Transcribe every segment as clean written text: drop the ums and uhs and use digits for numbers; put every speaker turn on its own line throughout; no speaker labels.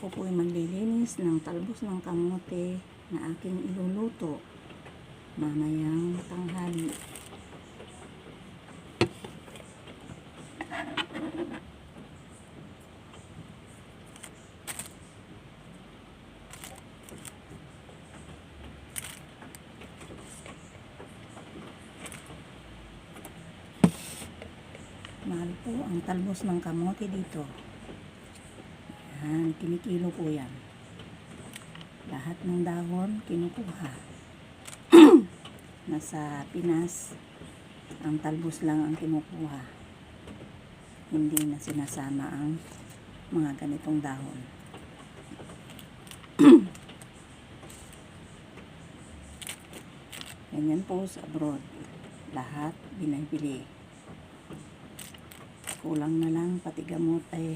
Ako po ay maglilinis ng talbos ng kamote na aking iluluto mamayang tanghali. Mahal po ang talbos ng kamote dito. Yan, kinikilo po yan. Lahat ng dahon kinukuha. Nasa Pinas, ang talbos lang ang kinukuha. Hindi na sinasama ang mga ganitong dahon. Ganyan po sa abroad. Lahat binibili. Kulang na lang pati gamot ay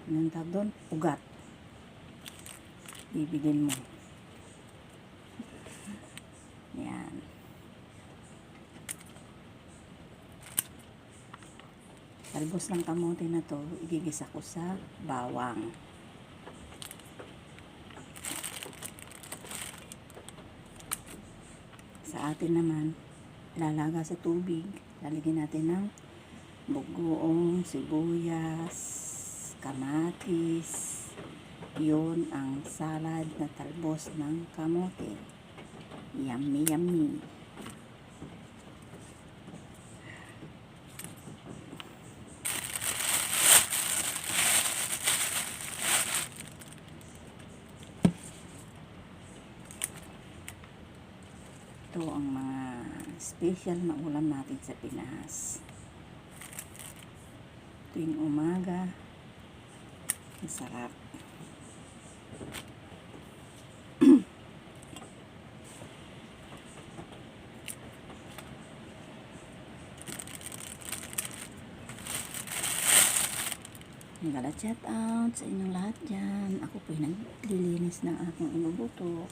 anong tawag doon? Ugat. Bibilin mo. Yan. Talbos ng kamote na to, igigisa ko sa bawang. Sa atin naman, lalaga sa tubig. Lalagyan natin ng bugoong, sibuyas, kamatis. Yun ang salad na talbos ng kamote. Yummy, yummy. Ito ang mga special na ulam natin sa Pinas. Tuwing umaga, masarap. Shout out sa inyong lahat dyan. Ako po'y naglilinis ng aking inubuto.